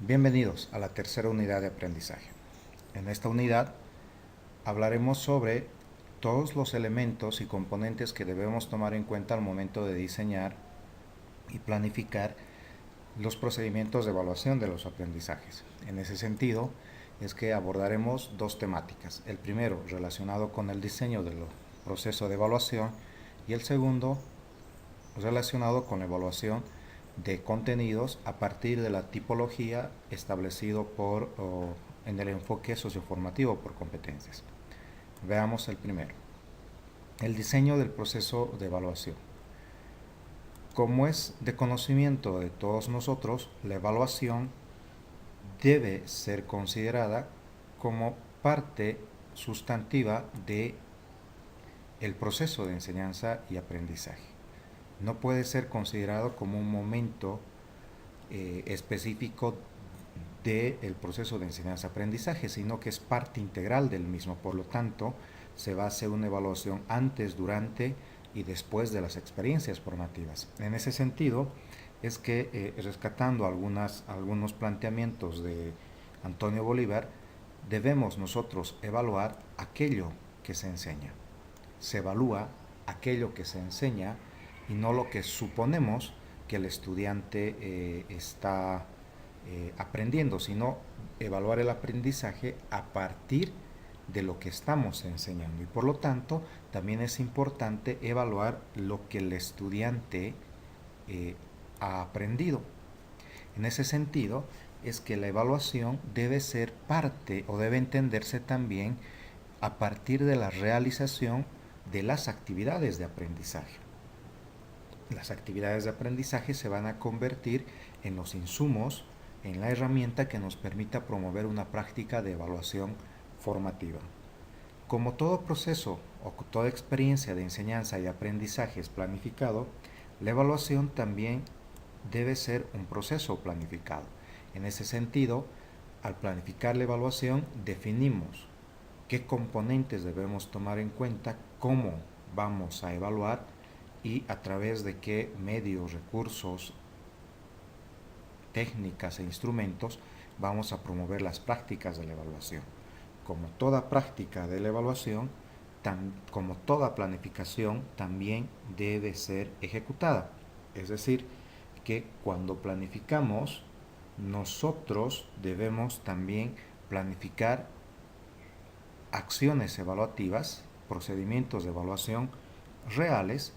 Bienvenidos a la tercera unidad de aprendizaje. En esta unidad hablaremos sobre todos los elementos y componentes que debemos tomar en cuenta al momento de diseñar y planificar los procedimientos de evaluación de los aprendizajes. En ese sentido, es que abordaremos dos temáticas. El primero relacionado con el diseño del proceso de evaluación y el segundo relacionado con la evaluación de contenidos a partir de la tipología establecido en el enfoque socioformativo por competencias. Veamos el primero. El diseño del proceso de evaluación. Como es de conocimiento de todos nosotros, la evaluación debe ser considerada como parte sustantiva de el proceso de enseñanza y aprendizaje. No puede ser considerado como un momento específico del proceso de enseñanza-aprendizaje, sino que es parte integral del mismo. Por lo tanto, se va a hacer una evaluación antes, durante y después de las experiencias formativas. En ese sentido, es que rescatando algunos planteamientos de Antonio Bolívar, debemos nosotros evaluar aquello que se enseña. Se evalúa aquello que se enseña y no lo que suponemos que el estudiante está aprendiendo, sino evaluar el aprendizaje a partir de lo que estamos enseñando. Y por lo tanto, también es importante evaluar lo que el estudiante ha aprendido. En ese sentido, es que la evaluación debe ser parte o debe entenderse también a partir de la realización de las actividades de aprendizaje. Las actividades de aprendizaje se van a convertir en los insumos, en la herramienta que nos permita promover una práctica de evaluación formativa. Como todo proceso o toda experiencia de enseñanza y aprendizaje es planificado, la evaluación también debe ser un proceso planificado. En ese sentido, al planificar la evaluación, definimos qué componentes debemos tomar en cuenta, cómo vamos a evaluar y a través de qué medios, recursos, técnicas e instrumentos vamos a promover las prácticas de la evaluación. Como toda práctica de la evaluación, como toda planificación, también debe ser ejecutada. Es decir, que cuando planificamos, nosotros debemos también planificar acciones evaluativas, procedimientos de evaluación reales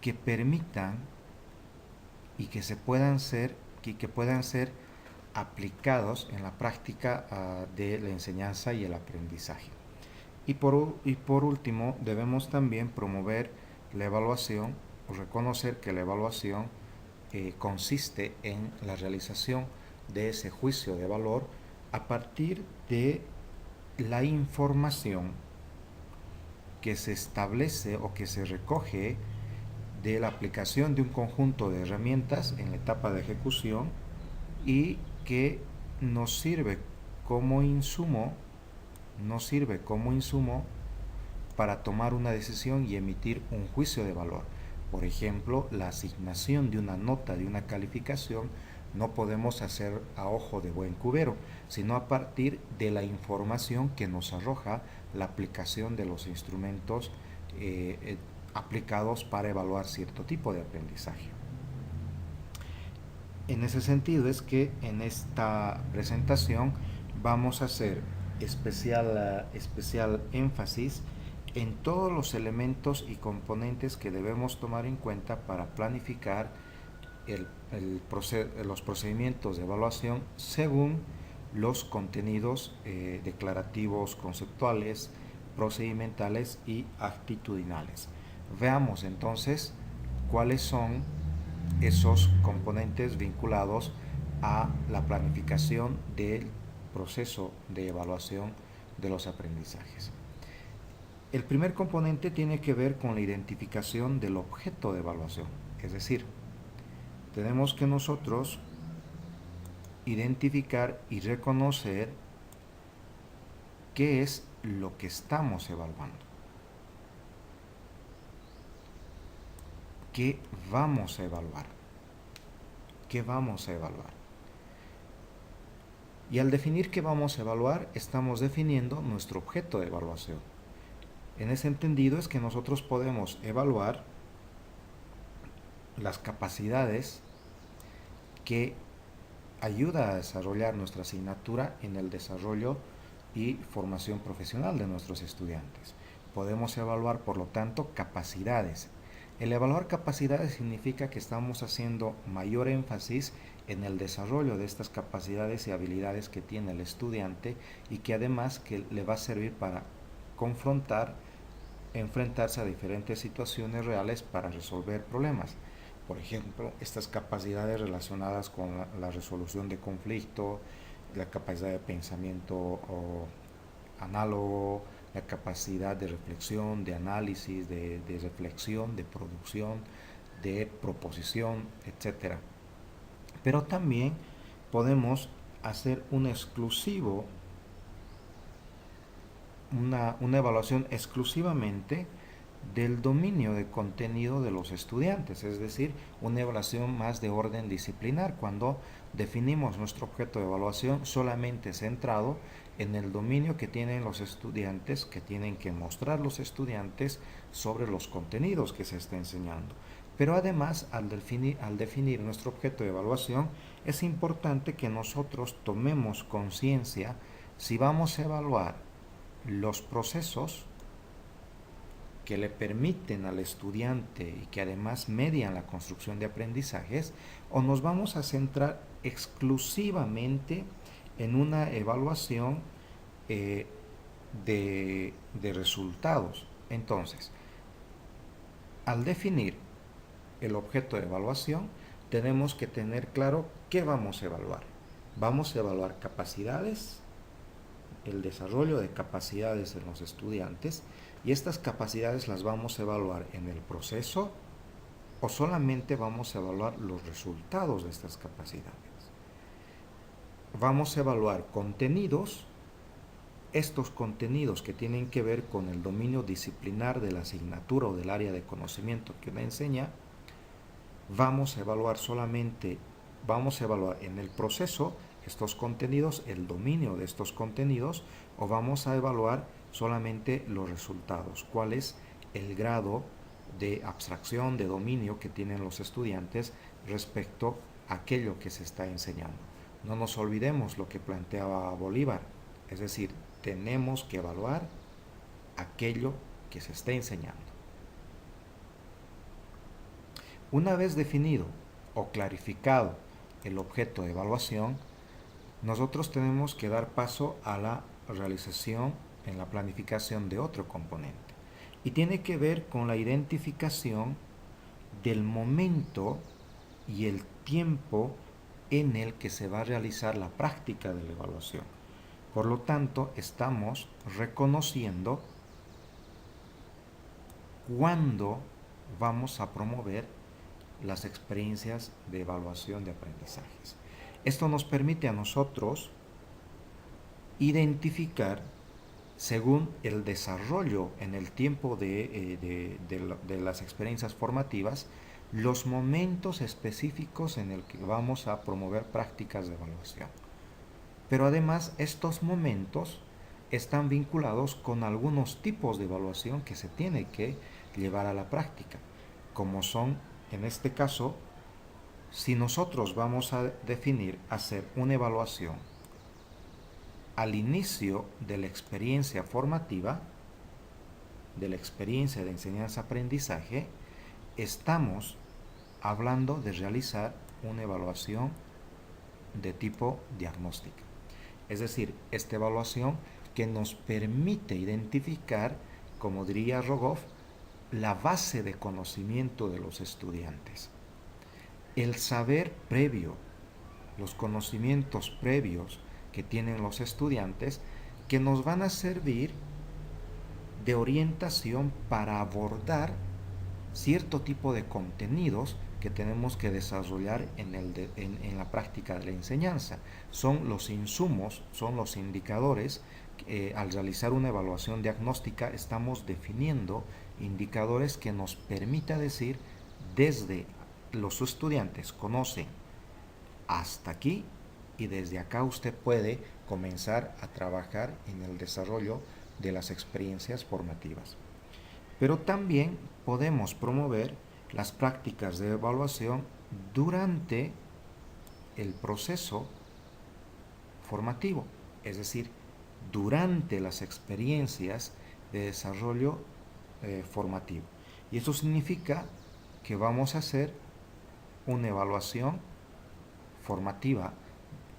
que permitan y que puedan ser aplicados en la práctica de la enseñanza y el aprendizaje. Y por último, debemos también promover la evaluación o reconocer que la evaluación consiste en la realización de ese juicio de valor a partir de la información que se establece o que se recoge de la aplicación de un conjunto de herramientas en la etapa de ejecución y que nos sirve como insumo para tomar una decisión y emitir un juicio de valor. Por ejemplo, la asignación de una nota, de una calificación, no podemos hacer a ojo de buen cubero, sino a partir de la información que nos arroja la aplicación de los instrumentos aplicados para evaluar cierto tipo de aprendizaje. En ese sentido es que en esta presentación vamos a hacer especial énfasis en todos los elementos y componentes que debemos tomar en cuenta para planificar los procedimientos de evaluación según los contenidos declarativos, conceptuales, procedimentales y actitudinales. Veamos entonces cuáles son esos componentes vinculados a la planificación del proceso de evaluación de los aprendizajes. El primer componente tiene que ver con la identificación del objeto de evaluación, es decir, tenemos que nosotros identificar y reconocer qué es lo que estamos evaluando, qué vamos a evaluar, qué vamos a evaluar. Y al definir qué vamos a evaluar, estamos definiendo nuestro objeto de evaluación. En ese entendido es que nosotros podemos evaluar las capacidades que ayuda a desarrollar nuestra asignatura en el desarrollo y formación profesional de nuestros estudiantes. Podemos evaluar, por lo tanto, capacidades. El evaluar capacidades significa que estamos haciendo mayor énfasis en el desarrollo de estas capacidades y habilidades que tiene el estudiante y que además que le va a servir para confrontar, enfrentarse a diferentes situaciones reales para resolver problemas. Por ejemplo, estas capacidades relacionadas con la resolución de conflicto, la capacidad de pensamiento análogo, la capacidad de reflexión, de análisis, de reflexión, de producción, de proposición, etcétera. Pero también podemos hacer una evaluación exclusivamente del dominio de contenido de los estudiantes, es decir, una evaluación más de orden disciplinar, cuando definimos nuestro objeto de evaluación solamente centrado en el dominio que tienen los estudiantes, que tienen que mostrar los estudiantes sobre los contenidos que se está enseñando. Pero además, al definir nuestro objeto de evaluación, es importante que nosotros tomemos conciencia si vamos a evaluar los procesos que le permiten al estudiante y que además median la construcción de aprendizajes, o nos vamos a centrar exclusivamente en una evaluación de resultados. Entonces, al definir el objeto de evaluación, tenemos que tener claro qué vamos a evaluar. Vamos a evaluar capacidades, el desarrollo de capacidades en los estudiantes, y estas capacidades las vamos a evaluar en el proceso o solamente vamos a evaluar los resultados de estas capacidades. Vamos a evaluar contenidos, estos contenidos que tienen que ver con el dominio disciplinar de la asignatura o del área de conocimiento que uno enseña. Vamos a evaluar en el proceso estos contenidos, el dominio de estos contenidos, o vamos a evaluar solamente los resultados, cuál es el grado de abstracción, de dominio que tienen los estudiantes respecto a aquello que se está enseñando. No nos olvidemos lo que planteaba Bolívar, es decir, tenemos que evaluar aquello que se está enseñando. Una vez definido o clarificado el objeto de evaluación, nosotros tenemos que dar paso a la realización en la planificación de otro componente. Y tiene que ver con la identificación del momento y el tiempo en el que se va a realizar la práctica de la evaluación. Por lo tanto, estamos reconociendo cuándo vamos a promover las experiencias de evaluación de aprendizajes. Esto nos permite a nosotros identificar, según el desarrollo en el tiempo de las experiencias formativas, los momentos específicos en el que vamos a promover prácticas de evaluación. Pero además estos momentos están vinculados con algunos tipos de evaluación que se tiene que llevar a la práctica, como son, en este caso, si nosotros vamos a definir hacer una evaluación al inicio de la experiencia formativa, de la experiencia de enseñanza-aprendizaje, estamos hablando de realizar una evaluación de tipo diagnóstica. Es decir, esta evaluación que nos permite identificar, como diría Rogoff, la base de conocimiento de los estudiantes. El saber previo, los conocimientos previos que tienen los estudiantes, que nos van a servir de orientación para abordar cierto tipo de contenidos que tenemos que desarrollar en la práctica de la enseñanza. Son los insumos, son los indicadores. Al realizar una evaluación diagnóstica estamos definiendo indicadores que nos permita decir desde los estudiantes conocen hasta aquí y desde acá usted puede comenzar a trabajar en el desarrollo de las experiencias formativas. Pero también podemos promover las prácticas de evaluación durante el proceso formativo, es decir, durante las experiencias de desarrollo formativo. Y eso significa que vamos a hacer una evaluación formativa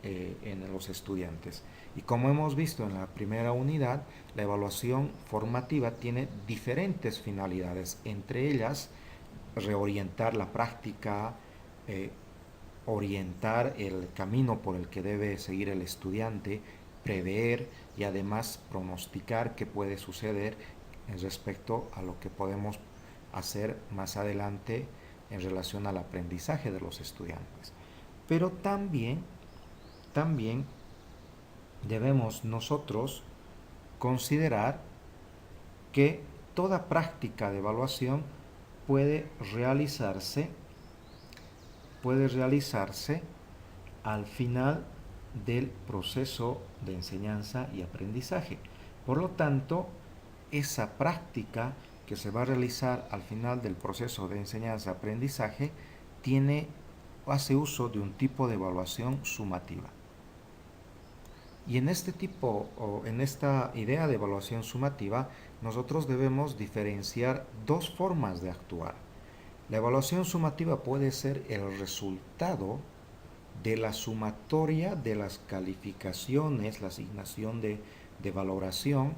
en los estudiantes. Y como hemos visto en la primera unidad, la evaluación formativa tiene diferentes finalidades, entre ellas reorientar la práctica, eh, orientar el camino por el que debe seguir el estudiante, prever y además pronosticar qué puede suceder respecto a lo que podemos hacer más adelante en relación al aprendizaje de los estudiantes. Pero también debemos nosotros considerar que toda práctica de evaluación puede realizarse al final del proceso de enseñanza y aprendizaje. Por lo tanto, esa práctica que se va a realizar al final del proceso de enseñanza-aprendizaje hace uso de un tipo de evaluación sumativa. Y en esta idea de evaluación sumativa, nosotros debemos diferenciar dos formas de actuar. La evaluación sumativa puede ser el resultado de la sumatoria de las calificaciones, la asignación de valoración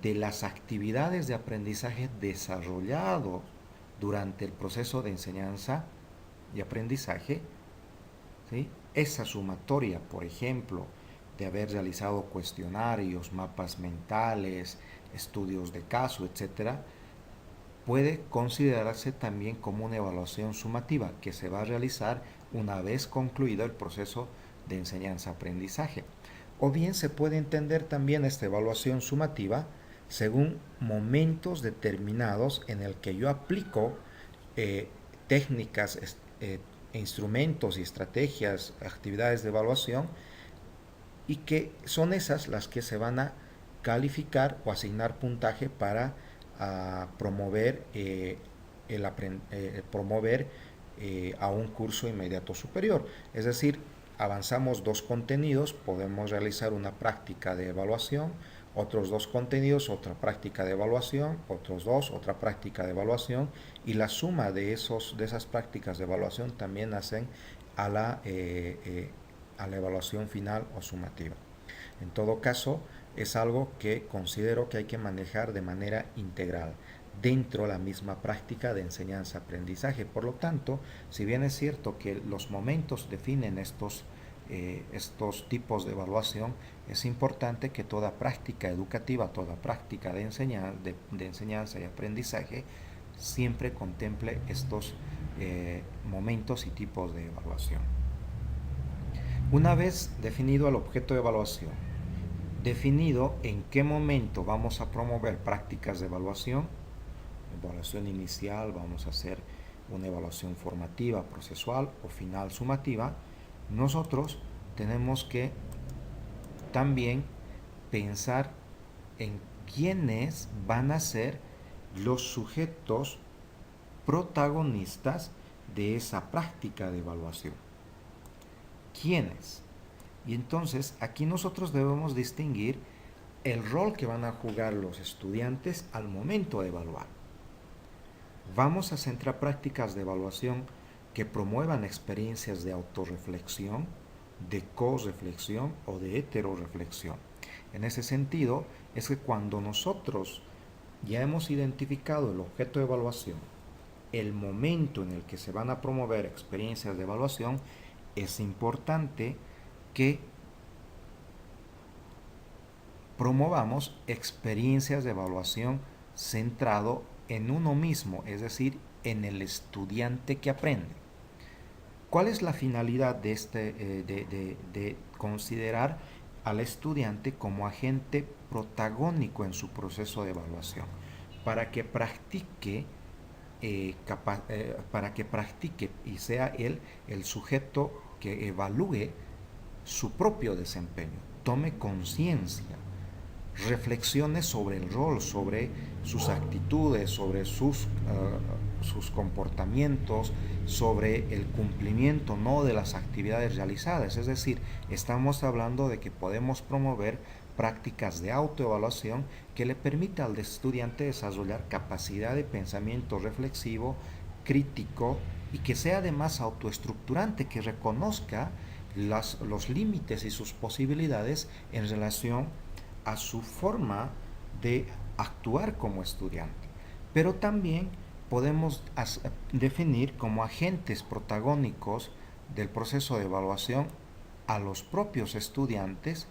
de las actividades de aprendizaje desarrollado durante el proceso de enseñanza y aprendizaje, ¿sí? Esa sumatoria, por ejemplo, de haber realizado cuestionarios, mapas mentales, estudios de caso, etcétera, puede considerarse también como una evaluación sumativa que se va a realizar una vez concluido el proceso de enseñanza-aprendizaje. O bien se puede entender también esta evaluación sumativa según momentos determinados en el que yo aplico técnicas, instrumentos y estrategias, actividades de evaluación, y que son esas las que se van a calificar o asignar puntaje para promover, a un curso inmediato superior. Es decir, avanzamos dos contenidos, podemos realizar una práctica de evaluación, otros dos contenidos, otra práctica de evaluación, otros dos, otra práctica de evaluación, y la suma de esas prácticas de evaluación también hacen a la evaluación final o sumativa. En todo caso, es algo que considero que hay que manejar de manera integral dentro de la misma práctica de enseñanza-aprendizaje. Por lo tanto, si bien es cierto que los momentos definen estos tipos de evaluación, es importante que toda práctica educativa, toda práctica de enseñanza y aprendizaje siempre contemple estos momentos y tipos de evaluación. Una vez definido el objeto de evaluación, definido en qué momento vamos a promover prácticas de evaluación inicial, vamos a hacer una evaluación formativa, procesual o final sumativa, nosotros tenemos que también pensar en quiénes van a ser los sujetos protagonistas de esa práctica de evaluación. ¿Quiénes? Y entonces aquí nosotros debemos distinguir el rol que van a jugar los estudiantes al momento de evaluar. Vamos a centrar prácticas de evaluación que promuevan experiencias de autorreflexión, de correflexión o de heteroreflexión. En ese sentido, es que cuando nosotros ya hemos identificado el objeto de evaluación, el momento en el que se van a promover experiencias de evaluación, es importante que promovamos experiencias de evaluación centrado en uno mismo, es decir, en el estudiante que aprende. ¿Cuál es la finalidad de considerar al estudiante como agente protagónico en su proceso de evaluación? Para que practique y sea él el sujeto que evalúe su propio desempeño, tome conciencia, reflexione sobre el rol, sobre sus actitudes, sobre sus comportamientos, sobre el cumplimiento no de las actividades realizadas. Es decir, estamos hablando de que podemos promover prácticas de autoevaluación que le permita al estudiante desarrollar capacidad de pensamiento reflexivo, crítico, y que sea además autoestructurante, que reconozca los límites y sus posibilidades en relación a su forma de actuar como estudiante. Pero también podemos definir como agentes protagónicos del proceso de evaluación a los propios estudiantes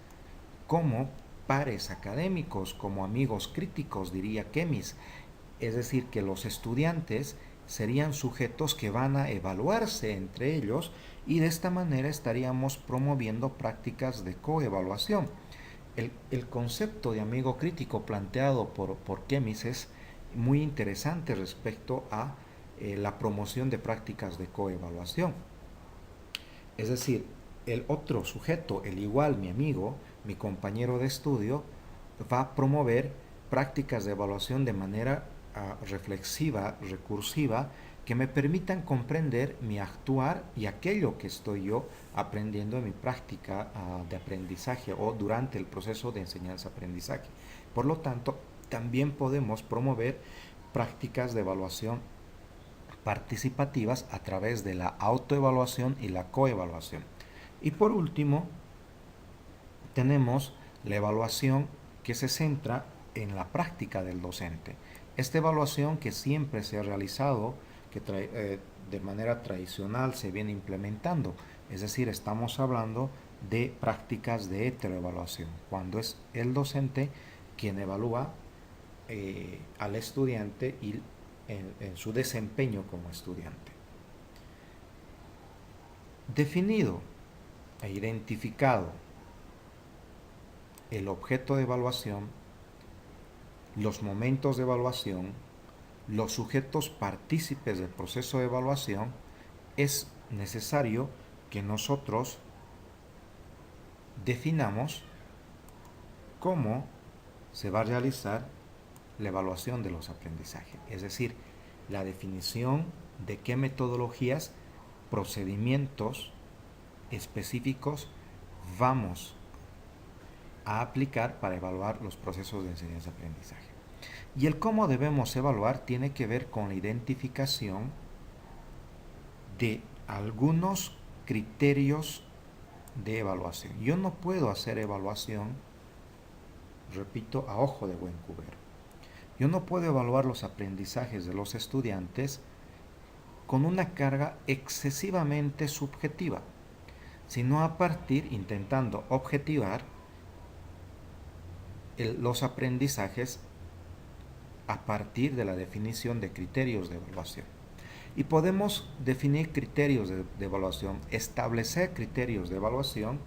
como pares académicos, como amigos críticos, diría Kemis. Es decir, que los estudiantes serían sujetos que van a evaluarse entre ellos, y de esta manera estaríamos promoviendo prácticas de coevaluación. El concepto de amigo crítico planteado por Kemis es muy interesante respecto a la promoción de prácticas de coevaluación. Es decir, el otro sujeto, el igual, mi amigo, mi compañero de estudio, va a promover prácticas de evaluación de manera reflexiva, recursiva, que me permitan comprender mi actuar y aquello que estoy yo aprendiendo en mi práctica de aprendizaje o durante el proceso de enseñanza-aprendizaje. Por lo tanto, también podemos promover prácticas de evaluación participativas a través de la autoevaluación y la coevaluación. Y por último, tenemos la evaluación que se centra en la práctica del docente. Esta evaluación que siempre se ha realizado, que de manera tradicional se viene implementando, es decir, estamos hablando de prácticas de heteroevaluación, cuando es el docente quien evalúa al estudiante y en su desempeño como estudiante. Definido e identificado el objeto de evaluación, los momentos de evaluación, los sujetos partícipes del proceso de evaluación, es necesario que nosotros definamos cómo se va a realizar la evaluación de los aprendizajes, es decir, la definición de qué metodologías, procedimientos específicos vamos a aplicar para evaluar los procesos de enseñanza-aprendizaje. Y el cómo debemos evaluar tiene que ver con la identificación de algunos criterios de evaluación. Yo no puedo hacer evaluación, repito, a ojo de buen cubero. Yo no puedo evaluar los aprendizajes de los estudiantes con una carga excesivamente subjetiva, sino a partir, intentando objetivar los aprendizajes a partir de la definición de criterios de evaluación. Y podemos definir criterios de evaluación, establecer criterios de evaluación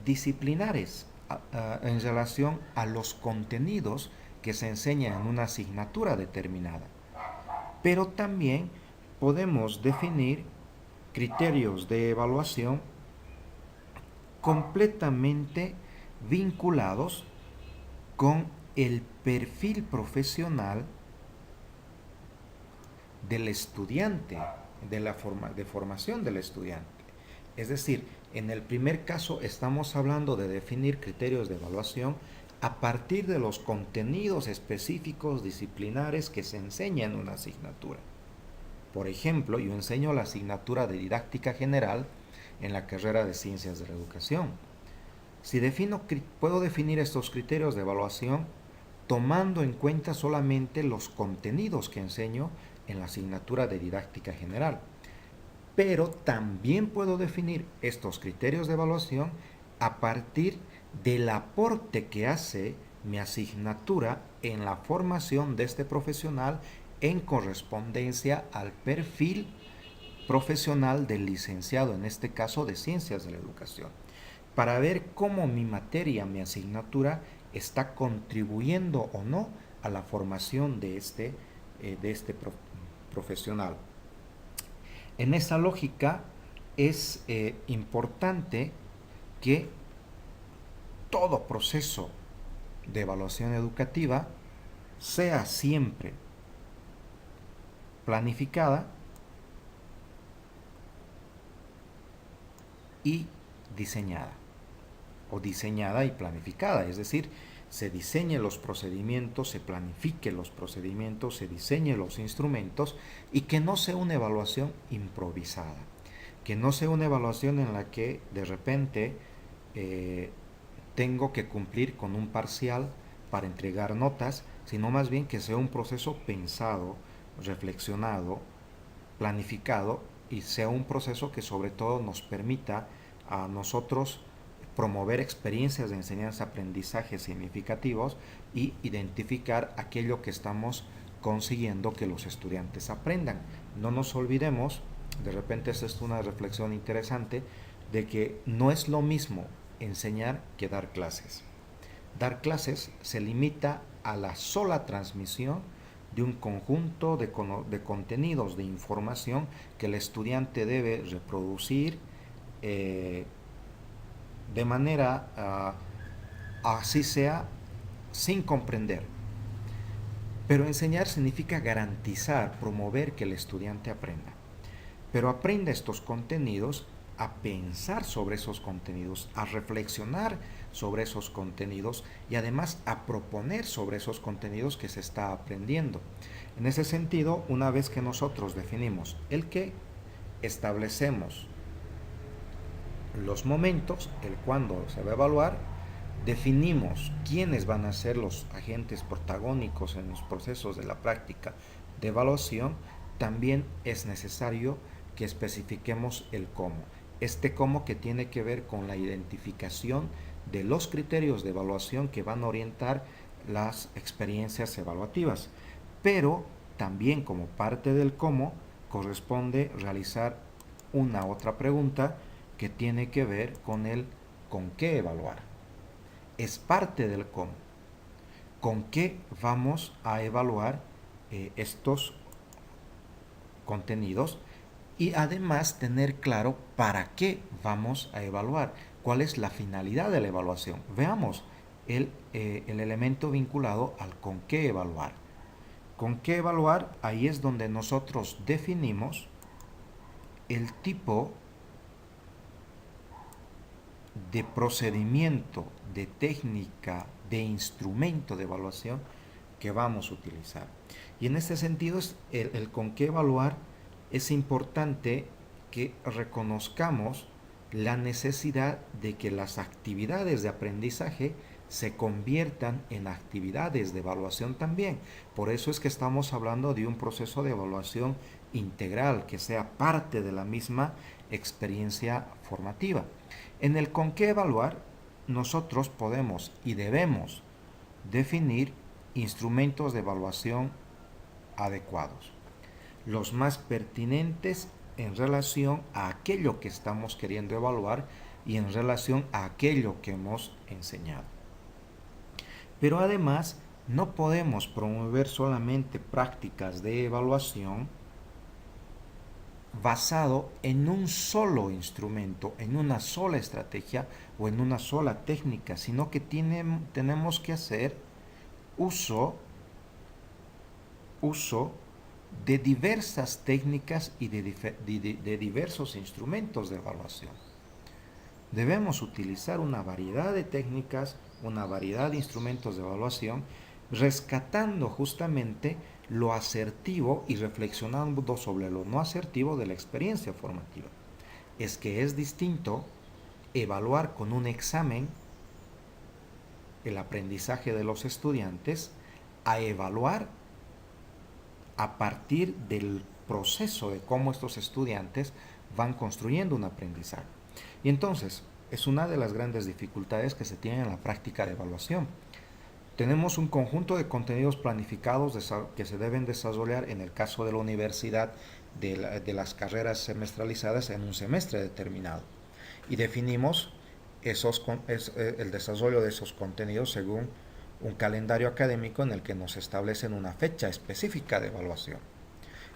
disciplinares en relación a los contenidos que se enseñan en una asignatura determinada. Pero también podemos definir criterios de evaluación completamente vinculados con el perfil profesional del estudiante, de formación del estudiante. Es decir, en el primer caso estamos hablando de definir criterios de evaluación a partir de los contenidos específicos disciplinares que se enseñan en una asignatura. Por ejemplo, yo enseño la asignatura de didáctica general en la carrera de ciencias de la educación. Si puedo definir estos criterios de evaluación tomando en cuenta solamente los contenidos que enseño en la asignatura de didáctica general. Pero también puedo definir estos criterios de evaluación a partir del aporte que hace mi asignatura en la formación de este profesional en correspondencia al perfil profesional del licenciado, en este caso de ciencias de la educación, para ver cómo mi materia, mi asignatura, está contribuyendo o no a la formación de este profesional. En esa lógica es importante que todo proceso de evaluación educativa sea siempre planificada y diseñada, o diseñada y planificada, es decir, se diseñen los procedimientos, se planifiquen los procedimientos, se diseñen los instrumentos y que no sea una evaluación improvisada, que no sea una evaluación en la que de repente tengo que cumplir con un parcial para entregar notas, sino más bien que sea un proceso pensado, reflexionado, planificado y sea un proceso que sobre todo nos permita a nosotros promover experiencias de enseñanza-aprendizaje significativos y identificar aquello que estamos consiguiendo que los estudiantes aprendan. No nos olvidemos, de repente esta es una reflexión interesante, de que no es lo mismo enseñar que dar clases. Dar clases se limita a la sola transmisión de un conjunto de contenidos, de información que el estudiante debe reproducir de manera así sea sin comprender. Pero enseñar significa garantizar, promover que el estudiante aprenda. Pero aprenda estos contenidos, a pensar sobre esos contenidos, a reflexionar sobre esos contenidos y además a proponer sobre esos contenidos que se está aprendiendo. En ese sentido, una vez que nosotros definimos el qué, establecemos los momentos, el cuándo se va a evaluar, definimos quiénes van a ser los agentes protagónicos en los procesos de la práctica de evaluación, también es necesario que especifiquemos el cómo. Este cómo que tiene que ver con la identificación de los criterios de evaluación que van a orientar las experiencias evaluativas. Pero también como parte del cómo corresponde realizar una otra pregunta que tiene que ver con el con qué evaluar. Es parte del cómo. ¿Con qué vamos a evaluar estos contenidos? Y además tener claro para qué vamos a evaluar, cuál es la finalidad de la evaluación. Veamos el elemento vinculado al con qué evaluar. Con qué evaluar, ahí es donde nosotros definimos el tipo de procedimiento, de técnica, de instrumento de evaluación que vamos a utilizar. Y en este sentido, el con qué evaluar, es importante que reconozcamos la necesidad de que las actividades de aprendizaje se conviertan en actividades de evaluación también. Por eso es que estamos hablando de un proceso de evaluación integral, que sea parte de la misma experiencia formativa. En el con qué evaluar, nosotros podemos y debemos definir instrumentos de evaluación adecuados, los más pertinentes en relación a aquello que estamos queriendo evaluar y en relación a aquello que hemos enseñado. Pero además, no podemos promover solamente prácticas de evaluación basado en un solo instrumento, en una sola estrategia o en una sola técnica, sino que tenemos que hacer uso de diversas técnicas y de diversos instrumentos de evaluación. Debemos utilizar una variedad de técnicas, una variedad de instrumentos de evaluación, rescatando justamente lo asertivo y reflexionando sobre lo no asertivo de la experiencia formativa. Es que es distinto evaluar con un examen el aprendizaje de los estudiantes a evaluar a partir del proceso de cómo estos estudiantes van construyendo un aprendizaje. Y entonces, es una de las grandes dificultades que se tienen en la práctica de evaluación. Tenemos un conjunto de contenidos planificados que se deben desarrollar en el caso de la universidad de las carreras semestralizadas en un semestre determinado. Y definimos el desarrollo de esos contenidos según un calendario académico en el que nos establecen una fecha específica de evaluación.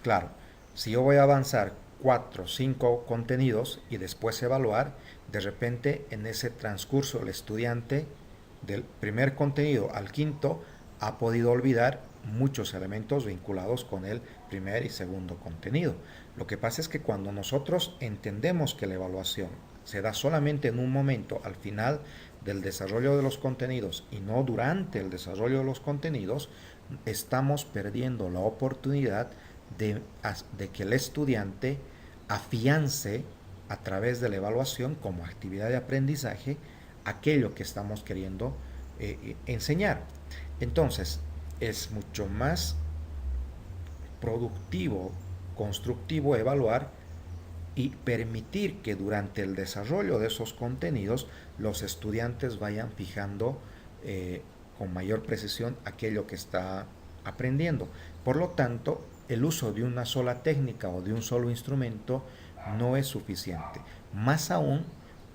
Claro, si yo voy a avanzar 4, 5 contenidos y después evaluar, de repente en ese transcurso el estudiante del primer contenido al quinto ha podido olvidar muchos elementos vinculados con el primer y segundo contenido. Lo que pasa es que cuando nosotros entendemos que la evaluación se da solamente en un momento al final del desarrollo de los contenidos y no durante el desarrollo de los contenidos, estamos perdiendo la oportunidad de que el estudiante afiance a través de la evaluación como actividad de aprendizaje aquello que estamos queriendo enseñar. Entonces, es mucho más productivo, constructivo evaluar y permitir que durante el desarrollo de esos contenidos los estudiantes vayan fijando con mayor precisión aquello que está aprendiendo. Por lo tanto, el uso de una sola técnica o de un solo instrumento no es suficiente. Más aún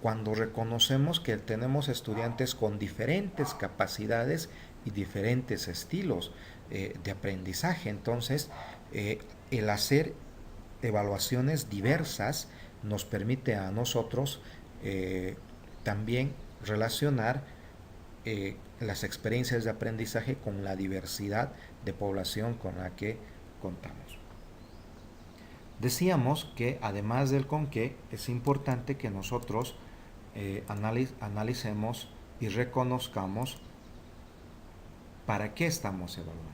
cuando reconocemos que tenemos estudiantes con diferentes capacidades y diferentes estilos de aprendizaje. Entonces, el hacer evaluaciones diversas nos permite a nosotros también relacionar las experiencias de aprendizaje con la diversidad de población con la que contamos. Decíamos que además del con qué es importante que nosotros analicemos y reconozcamos para qué estamos evaluando.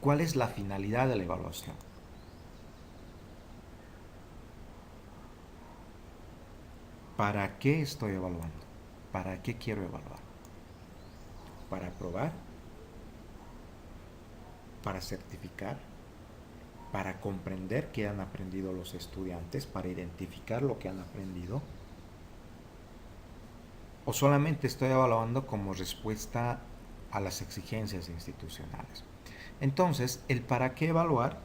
¿Cuál es la finalidad de la evaluación? ¿Para qué estoy evaluando? ¿Para qué quiero evaluar? ¿Para aprobar? ¿Para certificar? ¿Para comprender qué han aprendido los estudiantes? ¿Para identificar lo que han aprendido? ¿O solamente estoy evaluando como respuesta a las exigencias institucionales? Entonces, el para qué evaluar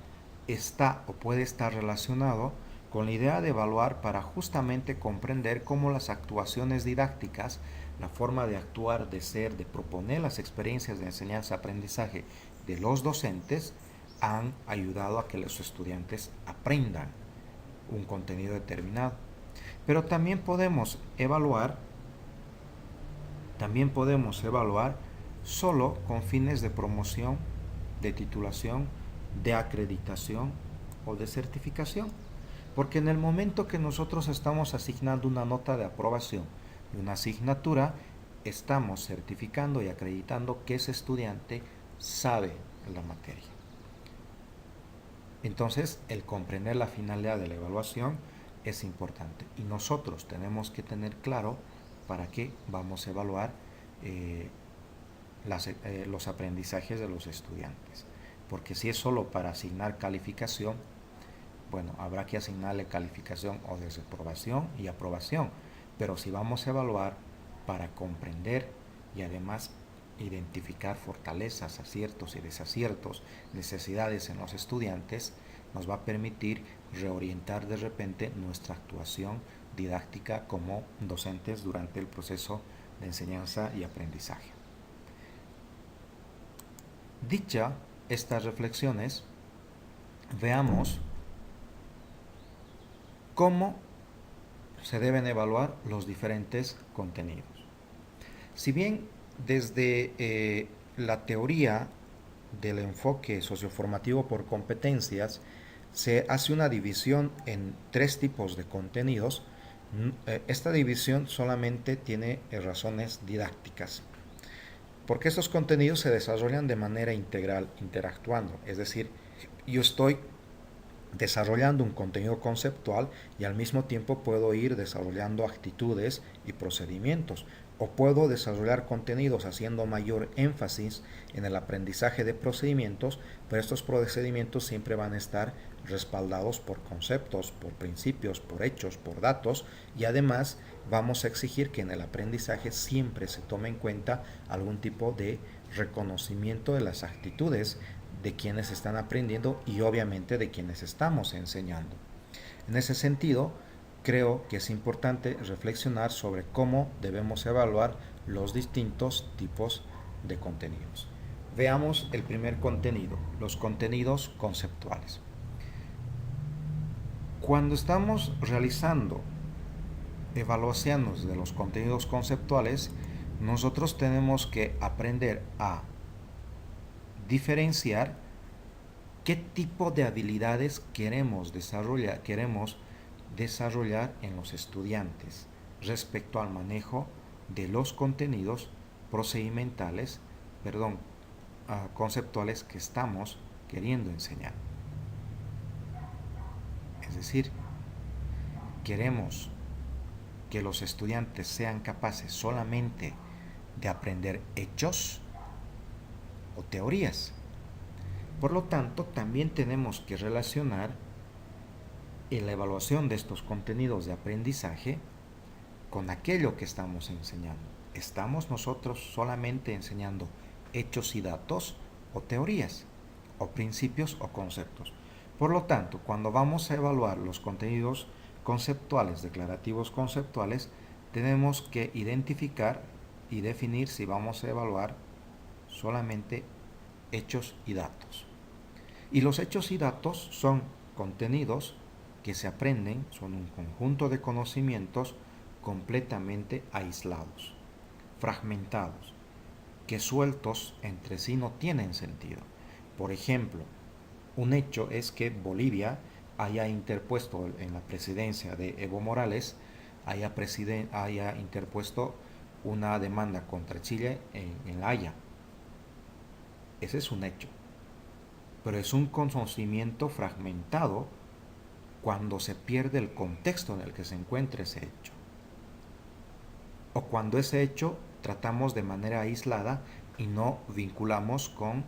está o puede estar relacionado con la idea de evaluar para justamente comprender cómo las actuaciones didácticas, la forma de actuar, de ser, de proponer las experiencias de enseñanza-aprendizaje de los docentes han ayudado a que los estudiantes aprendan un contenido determinado. Pero también podemos evaluar solo con fines de promoción, de titulación, de acreditación o de certificación. Porque en el momento que nosotros estamos asignando una nota de aprobación de una asignatura, estamos certificando y acreditando que ese estudiante sabe la materia. Entonces, el comprender la finalidad de la evaluación es importante. Y nosotros tenemos que tener claro para qué vamos a evaluar los aprendizajes de los estudiantes. Porque si es solo para asignar calificación, bueno, habrá que asignarle calificación o de reprobación y aprobación. Pero si vamos a evaluar para comprender y además identificar fortalezas, aciertos y desaciertos, necesidades en los estudiantes, nos va a permitir reorientar de repente nuestra actuación didáctica como docentes durante el proceso de enseñanza y aprendizaje. Dicha estas reflexiones, veamos cómo se deben evaluar los diferentes contenidos. Si bien desde la teoría del enfoque socioformativo por competencias se hace una división en 3 tipos de contenidos, esta división solamente tiene razones didácticas, porque estos contenidos se desarrollan de manera integral, interactuando, es decir, yo estoy desarrollando un contenido conceptual y al mismo tiempo puedo ir desarrollando actitudes y procedimientos, o puedo desarrollar contenidos haciendo mayor énfasis en el aprendizaje de procedimientos, pero estos procedimientos siempre van a estar respaldados por conceptos, por principios, por hechos, por datos, y además vamos a exigir que en el aprendizaje siempre se tome en cuenta algún tipo de reconocimiento de las actitudes de quienes están aprendiendo y obviamente de quienes estamos enseñando. En ese sentido, creo que es importante reflexionar sobre cómo debemos evaluar los distintos tipos de contenidos. Veamos el primer contenido, los contenidos conceptuales. Cuando estamos realizando evaluaciones de los contenidos conceptuales, nosotros tenemos que aprender a diferenciar qué tipo de habilidades queremos desarrollar en los estudiantes respecto al manejo de los contenidos procedimentales, conceptuales que estamos queriendo enseñar. Es decir, queremos que los estudiantes sean capaces solamente de aprender hechos o teorías. Por lo tanto, también tenemos que relacionar en la evaluación de estos contenidos de aprendizaje con aquello que estamos enseñando. ¿Estamos nosotros solamente enseñando hechos y datos o teorías, o principios o conceptos? Por lo tanto, cuando vamos a evaluar los contenidos conceptuales, declarativos conceptuales, tenemos que identificar y definir si vamos a evaluar solamente hechos y datos. Y los hechos y datos son contenidos que se aprenden, son un conjunto de conocimientos completamente aislados, fragmentados, que sueltos entre sí no tienen sentido. Por ejemplo, un hecho es que Bolivia haya interpuesto en la presidencia de Evo Morales, haya interpuesto una demanda contra Chile en La Haya. Ese es un hecho, pero es un conocimiento fragmentado cuando se pierde el contexto en el que se encuentra ese hecho, o cuando ese hecho tratamos de manera aislada y no vinculamos con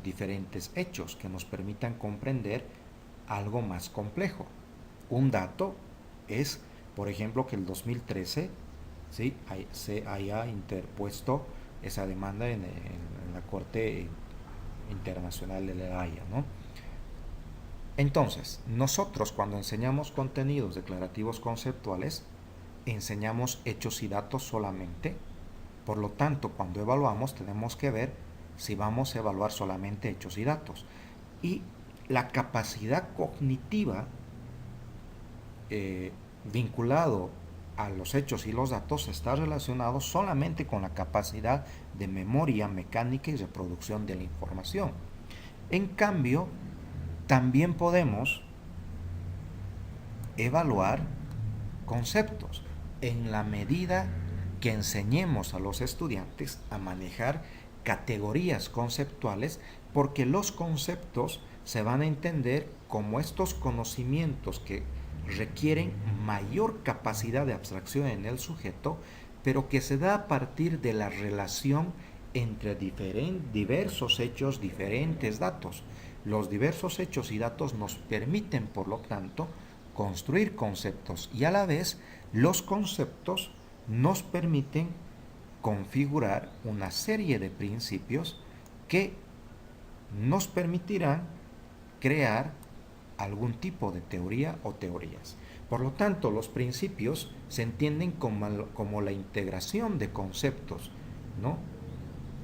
diferentes hechos que nos permitan comprender algo más complejo. Un dato es, por ejemplo, que el 2013 ¿sí? se haya interpuesto esa demanda en la Corte Internacional de La Haya, ¿no? Entonces, nosotros cuando enseñamos contenidos declarativos conceptuales, enseñamos hechos y datos solamente. Por lo tanto, cuando evaluamos tenemos que ver si vamos a evaluar solamente hechos y datos. Y la capacidad cognitiva vinculado a los hechos y los datos está relacionado solamente con la capacidad de memoria mecánica y reproducción de la información. En cambio, también podemos evaluar conceptos en la medida que enseñemos a los estudiantes a manejar categorías conceptuales, porque los conceptos se van a entender como estos conocimientos que requieren mayor capacidad de abstracción en el sujeto, pero que se da a partir de la relación entre diversos hechos, diferentes datos. Los diversos hechos y datos nos permiten, por lo tanto, construir conceptos, y a la vez los conceptos nos permiten configurar una serie de principios que nos permitirán crear algún tipo de teoría o teorías. Por lo tanto, los principios se entienden como la integración de conceptos, ¿no?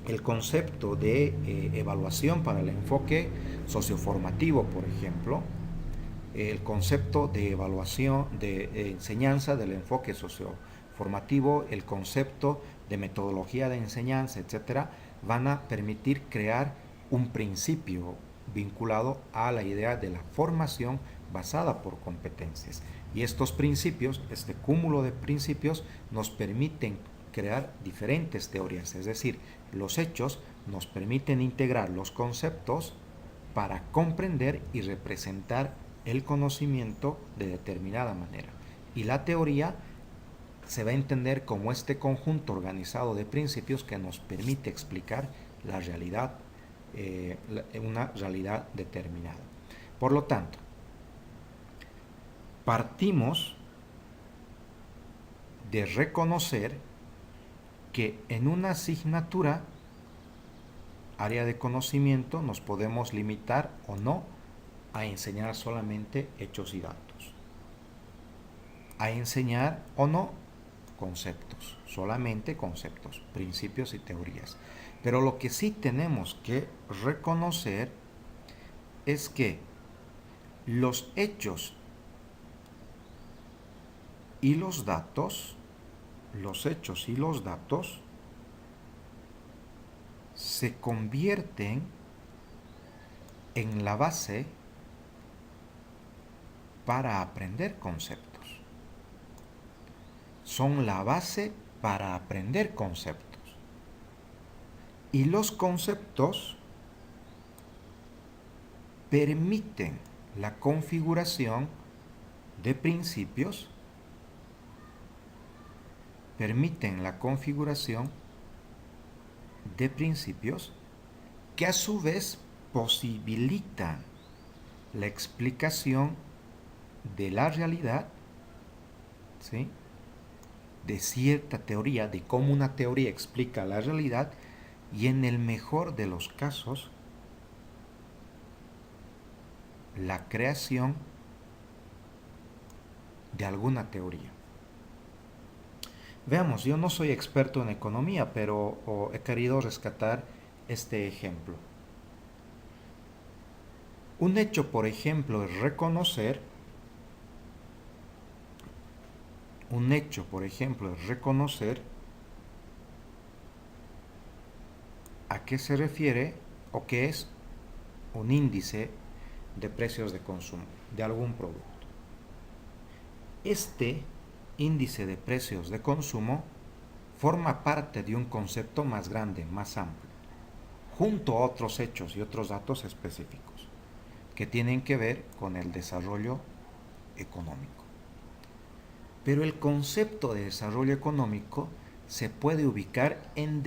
El concepto de evaluación para el enfoque socioformativo, por ejemplo, el concepto de evaluación, de enseñanza del enfoque socioformativo, el concepto de metodología de enseñanza, etcétera, van a permitir crear un principio vinculado a la idea de la formación basada por competencias. Y estos principios, este cúmulo de principios, nos permiten crear diferentes teorías, es decir, los hechos nos permiten integrar los conceptos para comprender y representar el conocimiento de determinada manera. Y la teoría se va a entender como este conjunto organizado de principios que nos permite explicar la realidad, una realidad determinada. Por lo tanto, partimos de reconocer que en una asignatura, área de conocimiento, nos podemos limitar o no a enseñar solamente hechos y datos, a enseñar o no conceptos, solamente conceptos, principios y teorías. Pero lo que sí tenemos que reconocer es que los hechos y los datos, los hechos y los datos, se convierten en la base para aprender conceptos. Son la base para aprender conceptos. Y los conceptos permiten la configuración de principios, que a su vez posibilitan la explicación de la realidad, ¿sí?, de cierta teoría, de cómo una teoría explica la realidad, y en el mejor de los casos, la creación de alguna teoría. Veamos, yo no soy experto en economía, pero he querido rescatar este ejemplo. Un hecho, por ejemplo, es reconocer a qué se refiere o qué es un índice de precios de consumo de algún producto. Este índice de precios de consumo forma parte de un concepto más grande, más amplio, junto a otros hechos y otros datos específicos que tienen que ver con el desarrollo económico. Pero el concepto de desarrollo económico se puede ubicar en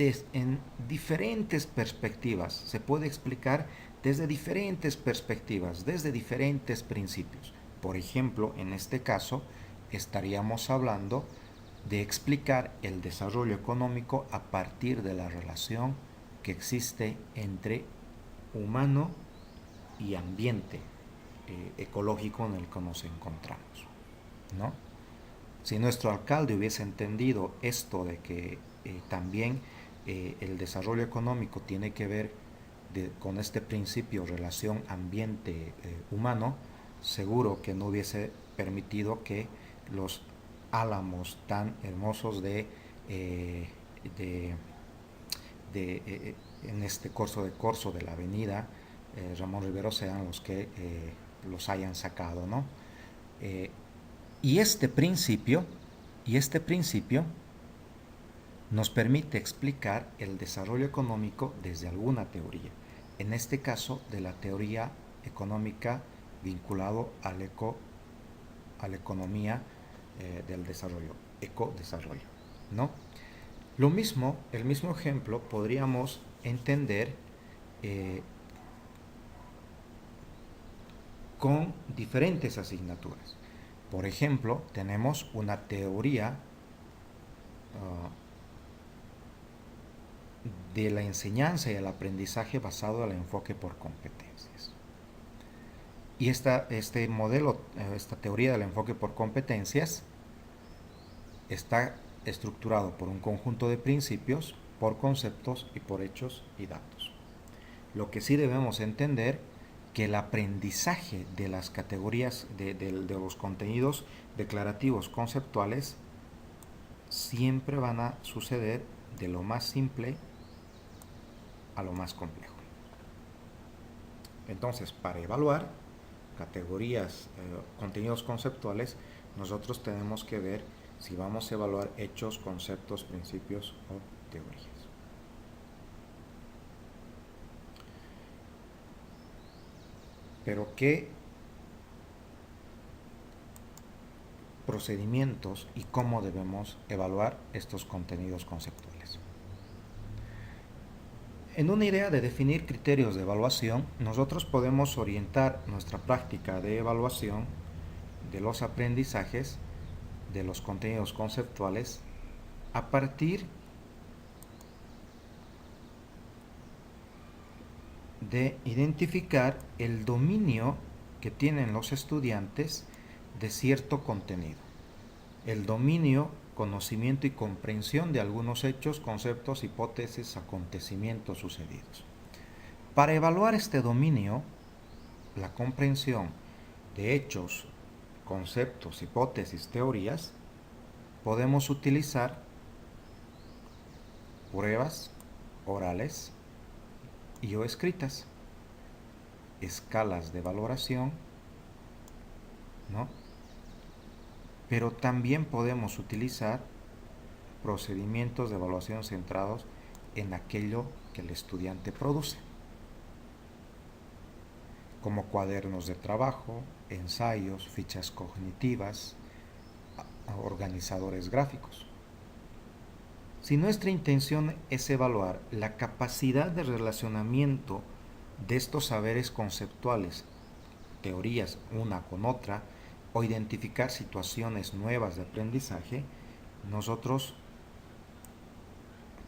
diferentes perspectivas, se puede explicar desde diferentes perspectivas, desde diferentes principios. Por ejemplo, en este caso, estaríamos hablando de explicar el desarrollo económico a partir de la relación que existe entre humano y ambiente ecológico en el que nos encontramos, ¿no? Si nuestro alcalde hubiese entendido esto de que también el desarrollo económico tiene que ver con este principio relación ambiente-humano, seguro que no hubiese permitido que los álamos tan hermosos en este corso de la avenida Ramón Rivero sean los que los hayan sacado, ¿no? Y este principio nos permite explicar el desarrollo económico desde alguna teoría. En este caso, de la teoría económica vinculado a la economía del desarrollo, ecodesarrollo, ¿no? El mismo ejemplo podríamos entender con diferentes asignaturas. Por ejemplo, tenemos una teoría de la enseñanza y el aprendizaje basado en el enfoque por competencias. Y esta teoría del enfoque por competencias está estructurado por un conjunto de principios, por conceptos y por hechos y datos. Lo que sí debemos entender que el aprendizaje de las categorías de los contenidos declarativos conceptuales siempre van a suceder de lo más simple a lo más complejo. Entonces, para evaluar categorías, contenidos conceptuales, nosotros tenemos que ver si vamos a evaluar hechos, conceptos, principios o teorías. Pero ¿qué procedimientos y cómo debemos evaluar estos contenidos conceptuales? En una idea de definir criterios de evaluación, nosotros podemos orientar nuestra práctica de evaluación de los aprendizajes de los contenidos conceptuales a partir de identificar el dominio que tienen los estudiantes de cierto contenido, el dominio, conocimiento y comprensión de algunos hechos, conceptos, hipótesis, acontecimientos sucedidos. Para evaluar este dominio, la comprensión de hechos, conceptos, hipótesis, teorías, podemos utilizar pruebas orales y o escritas, escalas de valoración, ¿no? Pero también podemos utilizar procedimientos de evaluación centrados en aquello que el estudiante produce, como cuadernos de trabajo, ensayos, fichas cognitivas, organizadores gráficos. Si nuestra intención es evaluar la capacidad de relacionamiento de estos saberes conceptuales, teorías una con otra, o identificar situaciones nuevas de aprendizaje, nosotros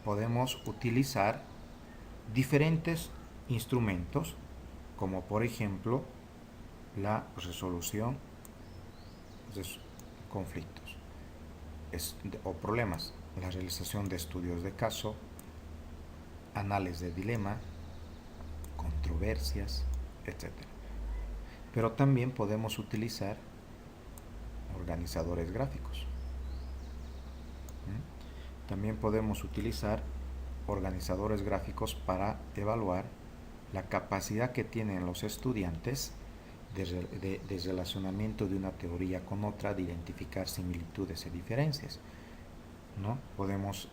podemos utilizar diferentes instrumentos, como por ejemplo la resolución de conflictos o problemas, la realización de estudios de caso, análisis de dilema, controversias, etc. Pero también podemos utilizar organizadores gráficos. También podemos utilizar organizadores gráficos para evaluar la capacidad que tienen los estudiantes de relacionamiento de una teoría con otra, de identificar similitudes y diferencias, ¿no? Podemos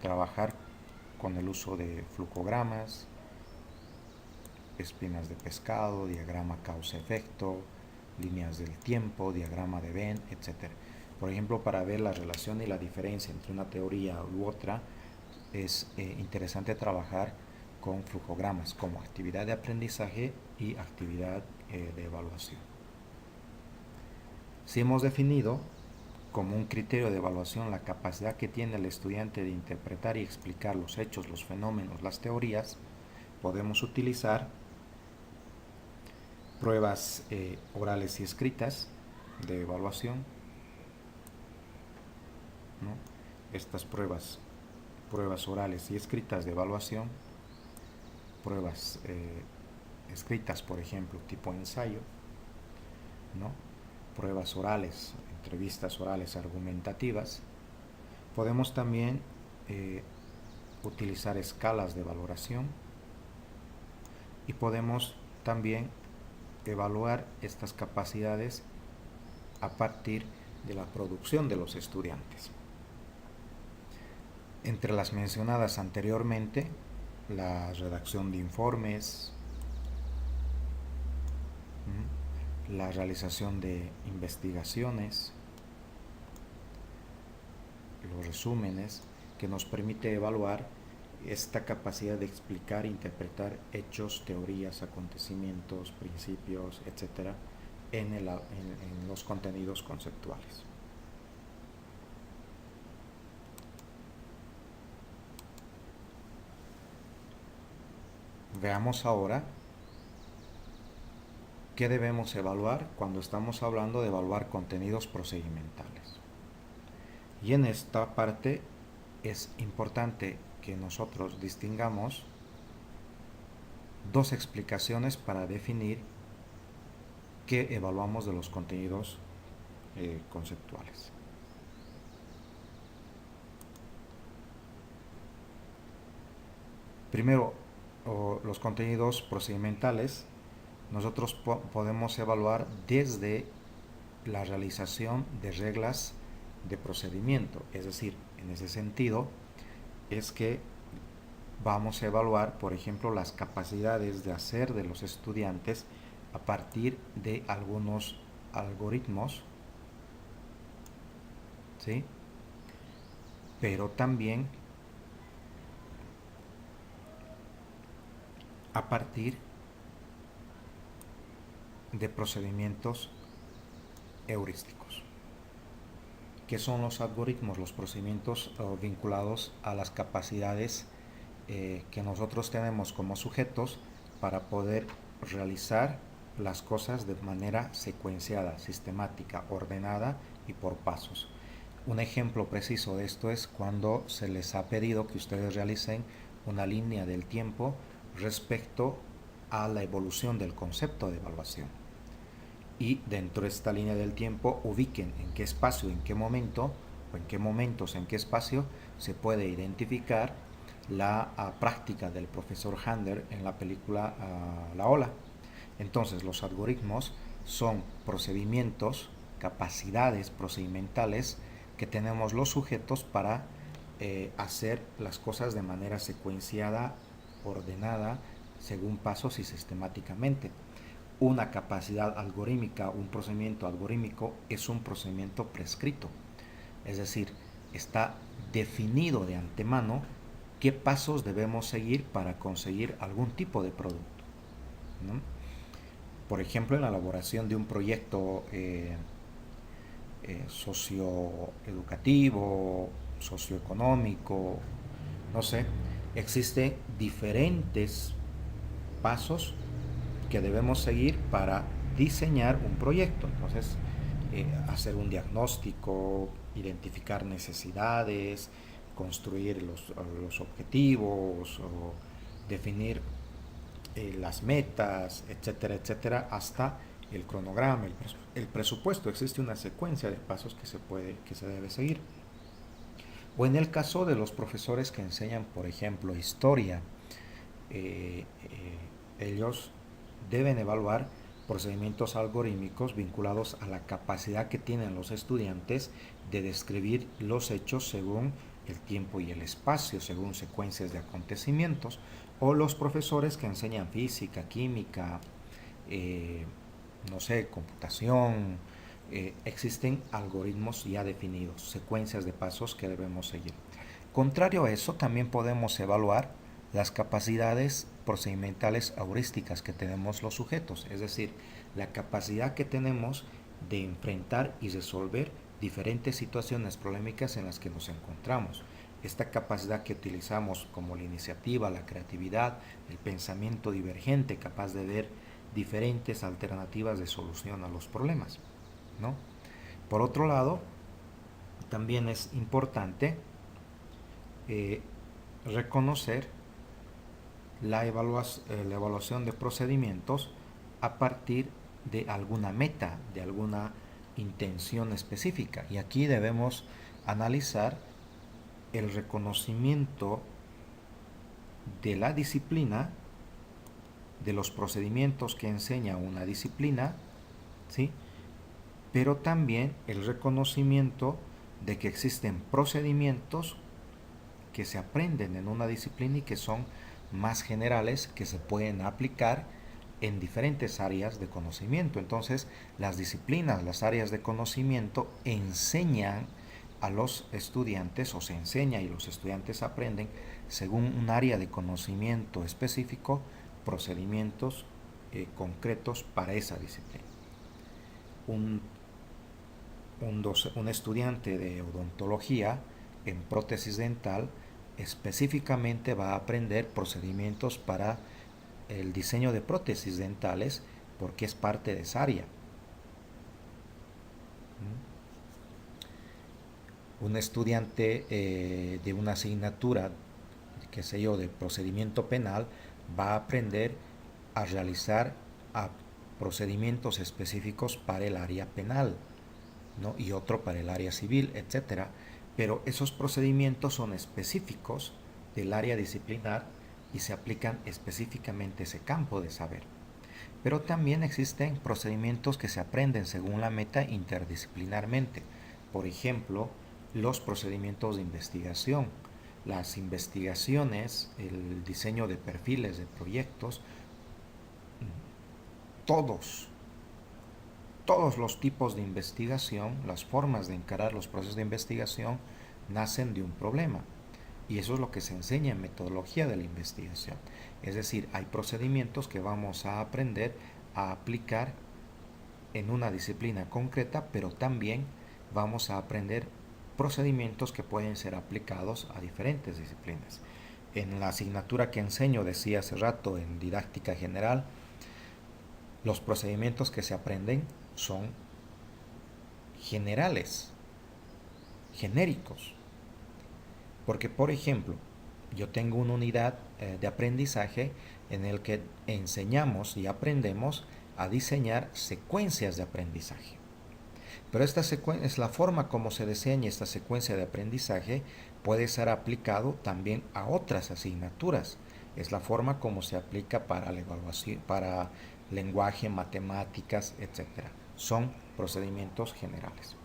trabajar con el uso de flujogramas, espinas de pescado, diagrama causa-efecto, líneas del tiempo, diagrama de Venn, etc. Por ejemplo, para ver la relación y la diferencia entre una teoría u otra, es interesante trabajar con flujogramas como actividad de aprendizaje y actividad de evaluación. Si hemos definido como un criterio de evaluación la capacidad que tiene el estudiante de interpretar y explicar los hechos, los fenómenos, las teorías, podemos utilizar pruebas orales y escritas de evaluación, ¿no? Estas pruebas orales y escritas de evaluación, pruebas escritas, por ejemplo, tipo ensayo, ¿no? Pruebas orales, entrevistas orales argumentativas. Podemos también utilizar escalas de valoración y podemos también evaluar estas capacidades a partir de la producción de los estudiantes. Entre las mencionadas anteriormente, la redacción de informes, la realización de investigaciones, los resúmenes, que nos permite evaluar esta capacidad de explicar e interpretar hechos, teorías, acontecimientos, principios, etc., en los contenidos conceptuales. Veamos ahora qué debemos evaluar cuando estamos hablando de evaluar contenidos procedimentales. Y en esta parte es importante que nosotros distingamos dos explicaciones para definir qué evaluamos de los contenidos conceptuales. Primero, los contenidos procedimentales nosotros podemos evaluar desde la realización de reglas de procedimiento, es decir, en ese sentido es que vamos a evaluar, por ejemplo, las capacidades de hacer de los estudiantes a partir de algunos algoritmos, ¿sí? Pero también a partir de procedimientos heurísticos. ¿Qué son los algoritmos? Los procedimientos vinculados a las capacidades que nosotros tenemos como sujetos para poder realizar las cosas de manera secuenciada, sistemática, ordenada y por pasos. Un ejemplo preciso de esto es cuando se les ha pedido que ustedes realicen una línea del tiempo respecto a la evolución del concepto de evaluación. Y dentro de esta línea del tiempo ubiquen en qué espacio, en qué momento tiempo, en qué momentos, en qué espacio se puede identificar la práctica del profesor Handler en la película La Ola. Entonces, los algoritmos son procedimientos, capacidades procedimentales que tenemos los sujetos para hacer las cosas de manera secuenciada, ordenada, según pasos y sistemáticamente. Una capacidad algorítmica, un procedimiento algorítmico es un procedimiento prescrito, es decir, está definido de antemano qué pasos debemos seguir para conseguir algún tipo de producto, ¿no? Por ejemplo, en la elaboración de un proyecto socioeducativo, socioeconómico, no sé, existen diferentes pasos que debemos seguir para diseñar un proyecto. Entonces, hacer un diagnóstico, identificar necesidades, construir los objetivos, o definir las metas, etcétera, etcétera, hasta el cronograma, el presupuesto. Existe una secuencia de pasos que se debe seguir. O en el caso de los profesores que enseñan, por ejemplo, historia, ellos deben evaluar procedimientos algorítmicos vinculados a la capacidad que tienen los estudiantes de describir los hechos según el tiempo y el espacio, según secuencias de acontecimientos, o los profesores que enseñan física, química, no sé, computación. Existen algoritmos ya definidos, secuencias de pasos que debemos seguir. Contrario a eso, también podemos evaluar las capacidades procedimentales heurísticas que tenemos los sujetos, es decir, la capacidad que tenemos de enfrentar y resolver diferentes situaciones problemáticas en las que nos encontramos. Esta capacidad que utilizamos como la iniciativa, la creatividad, el pensamiento divergente, capaz de ver diferentes alternativas de solución a los problemas, ¿no? Por otro lado, también es importante reconocer la evaluación de procedimientos a partir de alguna meta, de alguna intención específica. Y aquí debemos analizar el reconocimiento de la disciplina, de los procedimientos que enseña una disciplina, ¿sí? Pero también el reconocimiento de que existen procedimientos que se aprenden en una disciplina y que son más generales, que se pueden aplicar en diferentes áreas de conocimiento. Entonces, las disciplinas, las áreas de conocimiento enseñan a los estudiantes, o se enseña y los estudiantes aprenden según un área de conocimiento específico, procedimientos concretos para esa disciplina. Un estudiante de odontología en prótesis dental específicamente va a aprender procedimientos para el diseño de prótesis dentales porque es parte de esa área. Un estudiante de una asignatura, qué sé yo, de procedimiento penal, va a aprender a realizar procedimientos específicos para el área penal, ¿no? Y otro para el área civil, etcétera. Pero esos procedimientos son específicos del área disciplinar y se aplican específicamente a ese campo de saber. Pero también existen procedimientos que se aprenden según la meta interdisciplinarmente. Por ejemplo, los procedimientos de investigación, las investigaciones, el diseño de perfiles de proyectos, todos los tipos de investigación, las formas de encarar los procesos de investigación nacen de un problema. Y eso es lo que se enseña en metodología de la investigación. Es decir, hay procedimientos que vamos a aprender a aplicar en una disciplina concreta, pero también vamos a aprender procedimientos que pueden ser aplicados a diferentes disciplinas. En la asignatura que enseño, decía hace rato, en didáctica general, los procedimientos que se aprenden son generales, genéricos. Porque, por ejemplo, yo tengo una unidad de aprendizaje en el que enseñamos y aprendemos a diseñar secuencias de aprendizaje. Pero esta es la forma como se diseña esta secuencia de aprendizaje puede ser aplicado también a otras asignaturas. Es la forma como se aplica para la evaluación, para lenguaje, matemáticas, etcétera. Son procedimientos generales.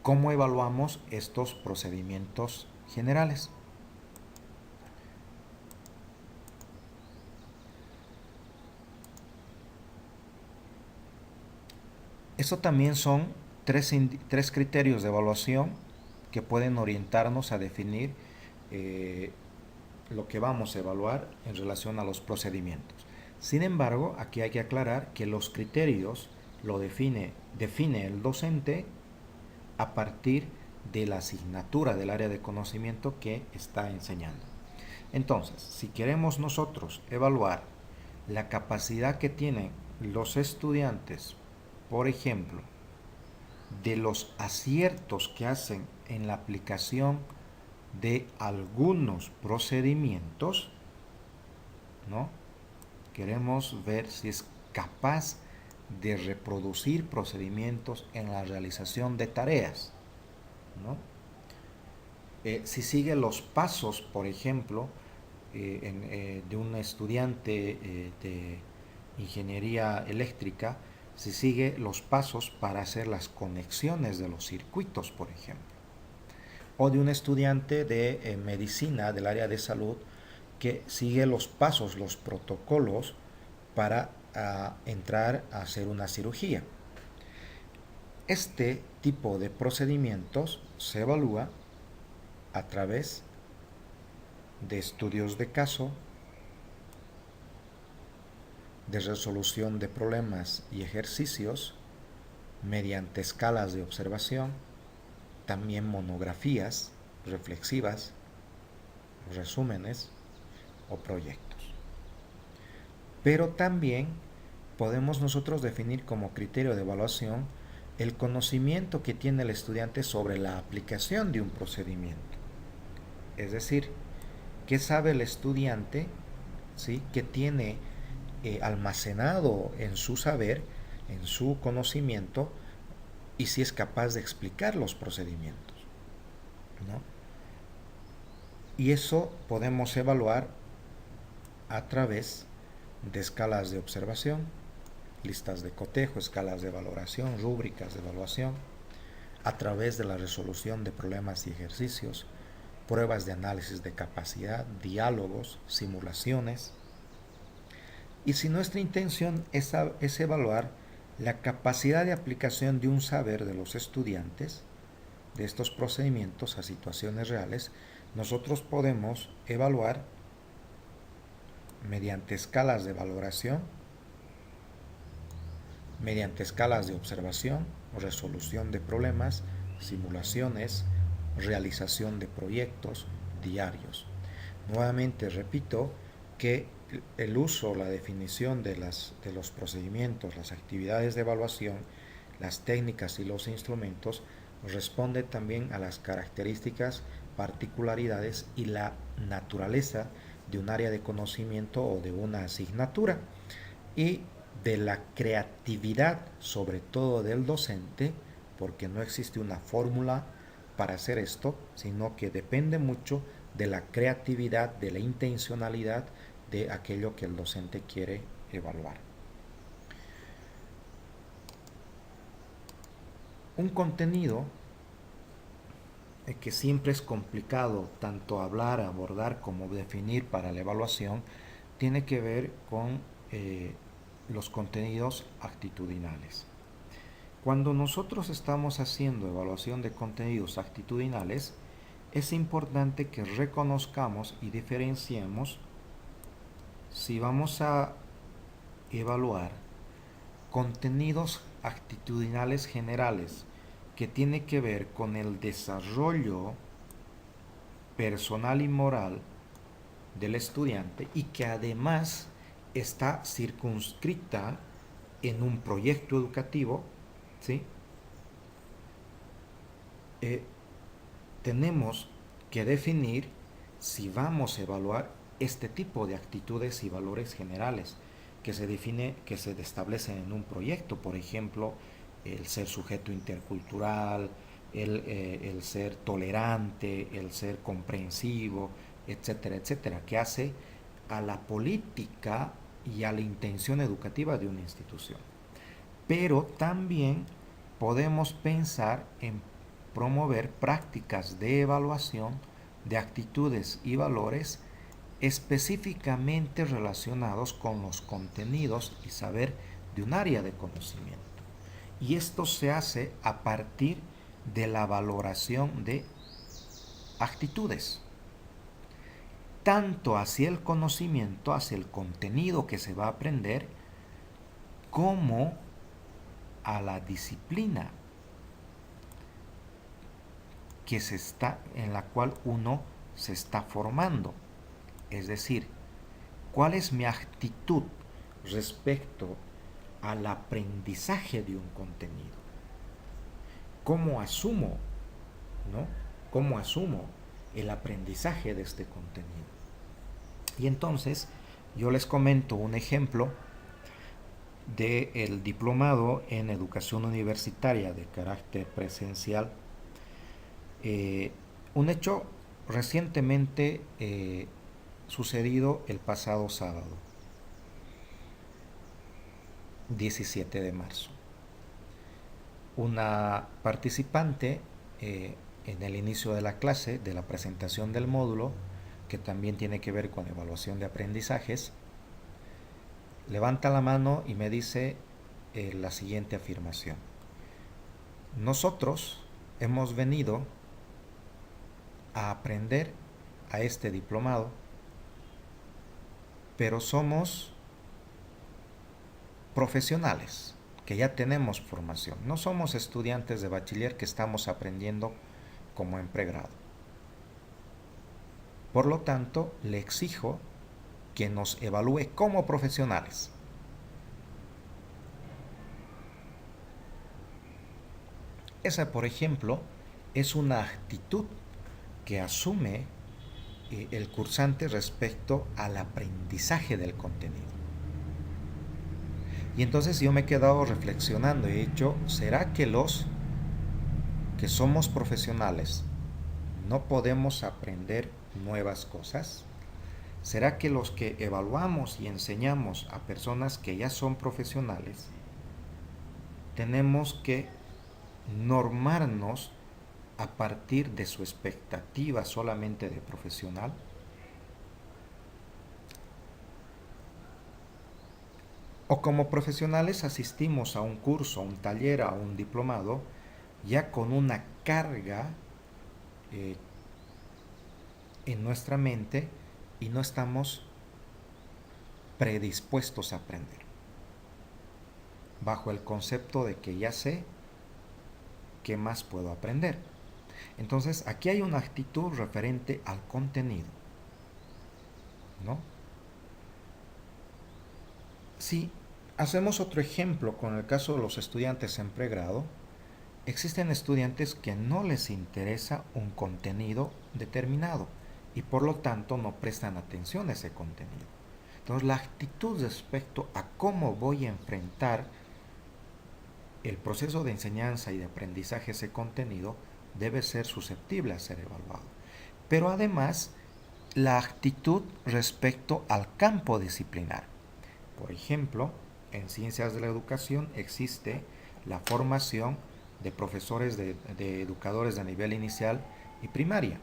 ¿Cómo evaluamos estos procedimientos generales? Eso también son tres criterios de evaluación que pueden orientarnos a definir lo que vamos a evaluar en relación a los procedimientos. Sin embargo, aquí hay que aclarar que los criterios lo define el docente a partir de la asignatura del área de conocimiento que está enseñando. Entonces, si queremos nosotros evaluar la capacidad que tienen los estudiantes, por ejemplo, de los aciertos que hacen en la aplicación de algunos procedimientos, ¿no? Queremos ver si es capaz de reproducir procedimientos en la realización de tareas, ¿no? Si sigue los pasos, por ejemplo, de un estudiante de ingeniería eléctrica, si sigue los pasos para hacer las conexiones de los circuitos, por ejemplo. O de un estudiante de medicina del área de salud que sigue los pasos, los protocolos para entrar a hacer una cirugía. Este tipo de procedimientos se evalúa a través de estudios de caso, de resolución de problemas y ejercicios, mediante escalas de observación, también monografías reflexivas, resúmenes o proyectos. Pero también podemos nosotros definir como criterio de evaluación el conocimiento que tiene el estudiante sobre la aplicación de un procedimiento. Es decir, ¿qué sabe el estudiante? ¿Sí? ¿Qué tiene almacenado en su saber, en su conocimiento, y si es capaz de explicar los procedimientos, ¿no? Y eso podemos evaluar a través de escalas de observación, listas de cotejo, escalas de valoración, rúbricas de evaluación, a través de la resolución de problemas y ejercicios, pruebas de análisis de capacidad, diálogos, simulaciones. Y si nuestra intención es evaluar la capacidad de aplicación de un saber de los estudiantes de estos procedimientos a situaciones reales, nosotros podemos evaluar mediante escalas de valoración, mediante escalas de observación, resolución de problemas, simulaciones, realización de proyectos diarios. Nuevamente repito que el uso, la definición de los procedimientos, las actividades de evaluación, las técnicas y los instrumentos responde también a las características, particularidades y la naturaleza de un área de conocimiento o de una asignatura y de la creatividad, sobre todo del docente, porque no existe una fórmula para hacer esto, sino que depende mucho de la creatividad, de la intencionalidad de aquello que el docente quiere evaluar. Un contenido que siempre es complicado tanto hablar, abordar como definir para la evaluación, tiene que ver con los contenidos actitudinales. Cuando nosotros estamos haciendo evaluación de contenidos actitudinales, es importante que reconozcamos y diferenciemos si vamos a evaluar contenidos actitudinales generales que tiene que ver con el desarrollo personal y moral del estudiante y que además está circunscrita en un proyecto educativo, ¿sí? Tenemos que definir si vamos a evaluar este tipo de actitudes y valores generales que se establecen en un proyecto, por ejemplo, el ser sujeto intercultural, el ser tolerante, el ser comprensivo, etcétera, etcétera, que hace a la política y a la intención educativa de una institución. Pero también podemos pensar en promover prácticas de evaluación de actitudes y valores específicamente relacionados con los contenidos y saber de un área de conocimiento. Y esto se hace a partir de la valoración de actitudes, tanto hacia el conocimiento, hacia el contenido que se va a aprender, como a la disciplina en la cual uno se está formando. Es decir, ¿cuál es mi actitud respecto al aprendizaje de un contenido? ¿Cómo asumo, ¿no? ¿Cómo asumo el aprendizaje de este contenido? Y entonces yo les comento un ejemplo del diplomado en educación universitaria de carácter presencial. Un hecho recientemente sucedido el pasado sábado, 17 de marzo. Una participante en el inicio de la clase, de la presentación del módulo, que también tiene que ver con evaluación de aprendizajes, levanta la mano y me dice la siguiente afirmación. Nosotros hemos venido a aprender a este diplomado, pero somos profesionales, que ya tenemos formación. No somos estudiantes de bachiller que estamos aprendiendo como en pregrado. Por lo tanto, le exijo que nos evalúe como profesionales. Esa, por ejemplo, es una actitud que asume el cursante respecto al aprendizaje del contenido. Y entonces yo me he quedado reflexionando y he dicho, ¿será que los que somos profesionales no podemos aprender nuevas cosas? ¿Será que los que evaluamos y enseñamos a personas que ya son profesionales tenemos que normarnos a partir de su expectativa solamente de profesional? O como profesionales asistimos a un curso, a un taller, a un diplomado, ya con una carga en nuestra mente y no estamos predispuestos a aprender, bajo el concepto de que ya sé qué más puedo aprender. Entonces aquí hay una actitud referente al contenido, ¿no? Si hacemos otro ejemplo con el caso de los estudiantes en pregrado, existen estudiantes que no les interesa un contenido determinado y por lo tanto no prestan atención a ese contenido. Entonces la actitud respecto a cómo voy a enfrentar el proceso de enseñanza y de aprendizaje de ese contenido debe ser susceptible a ser evaluado. Pero además, la actitud respecto al campo disciplinar. Por ejemplo, en ciencias de la educación existe la formación de profesores de educadores de nivel inicial y primaria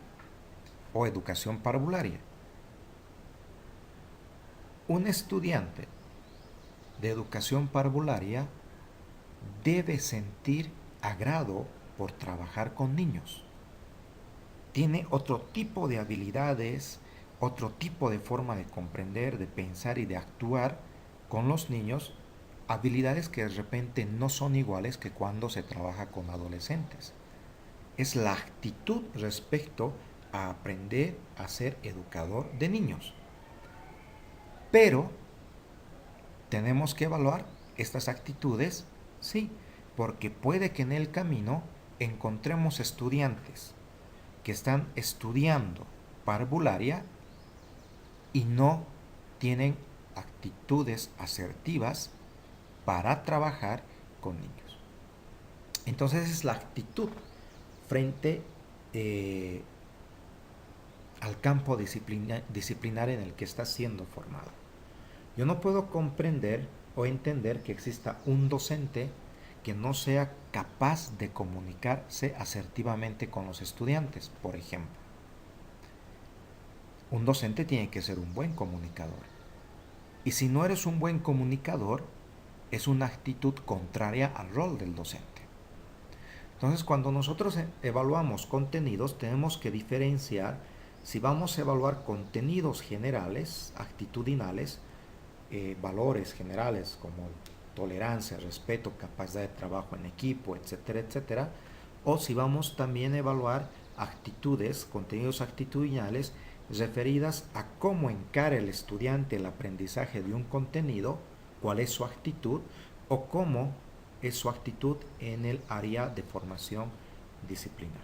o educación parvularia. Un estudiante de educación parvularia debe sentir agrado por trabajar con niños. Tiene otro tipo de habilidades, otro tipo de forma de comprender, de pensar y de actuar con los niños, habilidades que de repente no son iguales que cuando se trabaja con adolescentes. Es la actitud respecto a aprender a ser educador de niños. Pero tenemos que evaluar estas actitudes, sí, porque puede que en el camino encontremos estudiantes que están estudiando parvularia y no tienen actitudes asertivas para trabajar con niños. Entonces es la actitud frente al campo disciplinario en el que está siendo formado. Yo no puedo comprender o entender que exista un docente que no sea capaz de comunicarse asertivamente con los estudiantes, por ejemplo. Un docente tiene que ser un buen comunicador. Y si no eres un buen comunicador, es una actitud contraria al rol del docente. Entonces, cuando nosotros evaluamos contenidos, tenemos que diferenciar si vamos a evaluar contenidos generales, actitudinales, valores generales como tolerancia, respeto, capacidad de trabajo en equipo, etcétera, etcétera, o si vamos también a evaluar actitudes, contenidos actitudinales referidas a cómo encara el estudiante el aprendizaje de un contenido, cuál es su actitud o cómo es su actitud en el área de formación disciplinar.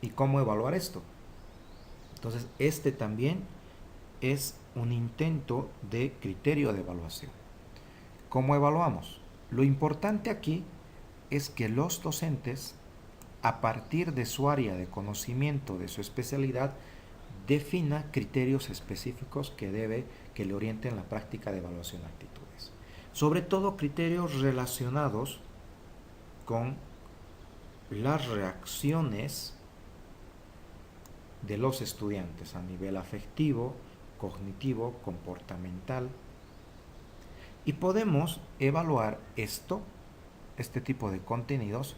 ¿Y cómo evaluar esto? Entonces, este también es un intento de criterio de evaluación. ¿Cómo evaluamos? Lo importante aquí es que los docentes, a partir de su área de conocimiento, de su especialidad, defina criterios específicos que le orienten la práctica de evaluación de actitudes. Sobre todo criterios relacionados con las reacciones de los estudiantes a nivel afectivo, cognitivo, comportamental. Y podemos evaluar este tipo de contenidos,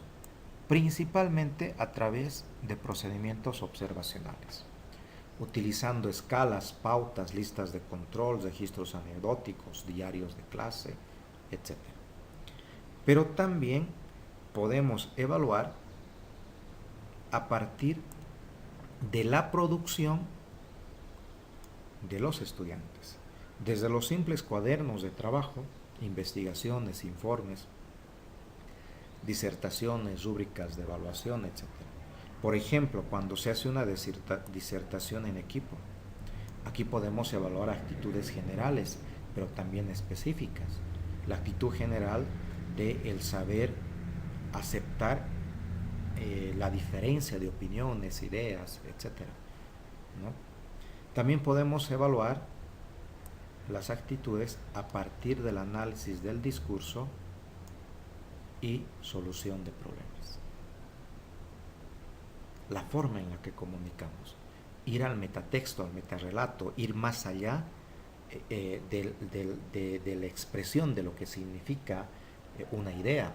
principalmente a través de procedimientos observacionales, utilizando escalas, pautas, listas de control, registros anecdóticos, diarios de clase, etc. Pero también podemos evaluar a partir de la producción de los estudiantes, desde los simples cuadernos de trabajo, investigaciones, informes, disertaciones, rúbricas de evaluación, etc. Por ejemplo, cuando se hace una disertación en equipo, aquí podemos evaluar actitudes generales, pero también específicas. La actitud general de el saber aceptar la diferencia de opiniones, ideas, etc. ¿no? También podemos evaluar las actitudes a partir del análisis del discurso y solución de problemas. La forma en la que comunicamos, ir al metatexto, al metarrelato, ir más allá de la expresión de lo que significa una idea,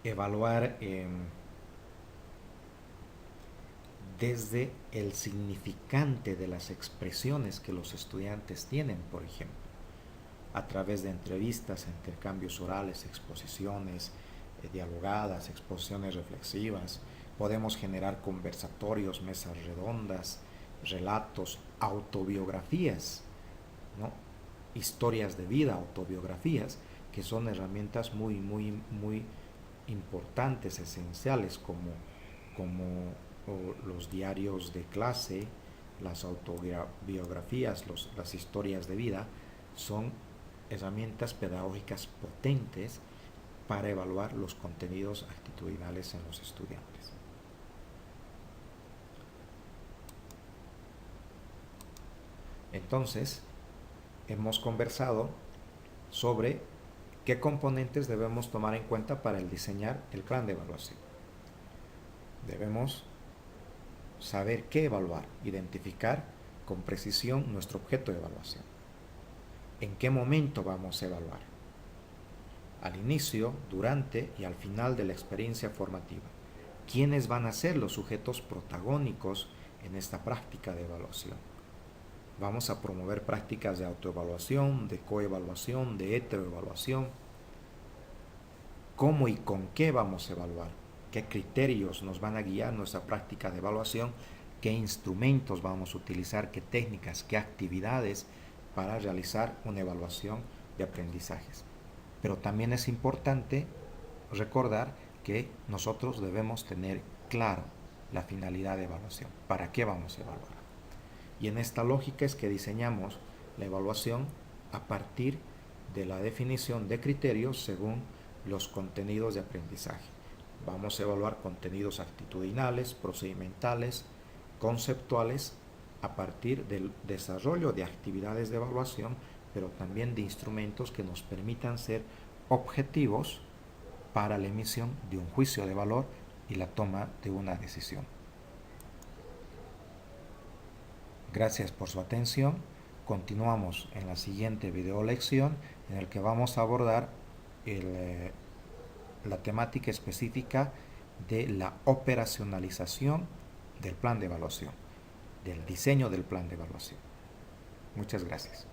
evaluar desde el significante de las expresiones que los estudiantes tienen, por ejemplo, a través de entrevistas, intercambios orales, exposiciones dialogadas, exposiciones reflexivas. Podemos generar conversatorios, mesas redondas, relatos, autobiografías, ¿no? Historias de vida, autobiografías, que son herramientas muy importantes, esenciales, como los diarios de clase, las autobiografías, las historias de vida, son herramientas pedagógicas potentes para evaluar los contenidos actitudinales en los estudiantes. Entonces, hemos conversado sobre qué componentes debemos tomar en cuenta para el diseñar el plan de evaluación. Debemos saber qué evaluar, identificar con precisión nuestro objeto de evaluación. ¿En qué momento vamos a evaluar? Al inicio, durante y al final de la experiencia formativa. ¿Quiénes van a ser los sujetos protagónicos en esta práctica de evaluación? Vamos a promover prácticas de autoevaluación, de coevaluación, de heteroevaluación. ¿Cómo y con qué vamos a evaluar? ¿Qué criterios nos van a guiar nuestra práctica de evaluación? ¿Qué instrumentos vamos a utilizar? ¿Qué técnicas? ¿Qué actividades para realizar una evaluación de aprendizajes? Pero también es importante recordar que nosotros debemos tener claro la finalidad de evaluación. ¿Para qué vamos a evaluar? Y en esta lógica es que diseñamos la evaluación a partir de la definición de criterios según los contenidos de aprendizaje. Vamos a evaluar contenidos actitudinales, procedimentales, conceptuales, a partir del desarrollo de actividades de evaluación, pero también de instrumentos que nos permitan ser objetivos para la emisión de un juicio de valor y la toma de una decisión. Gracias por su atención. Continuamos en la siguiente video lección en el que vamos a abordar la temática específica de la operacionalización del plan de evaluación, del diseño del plan de evaluación. Muchas gracias.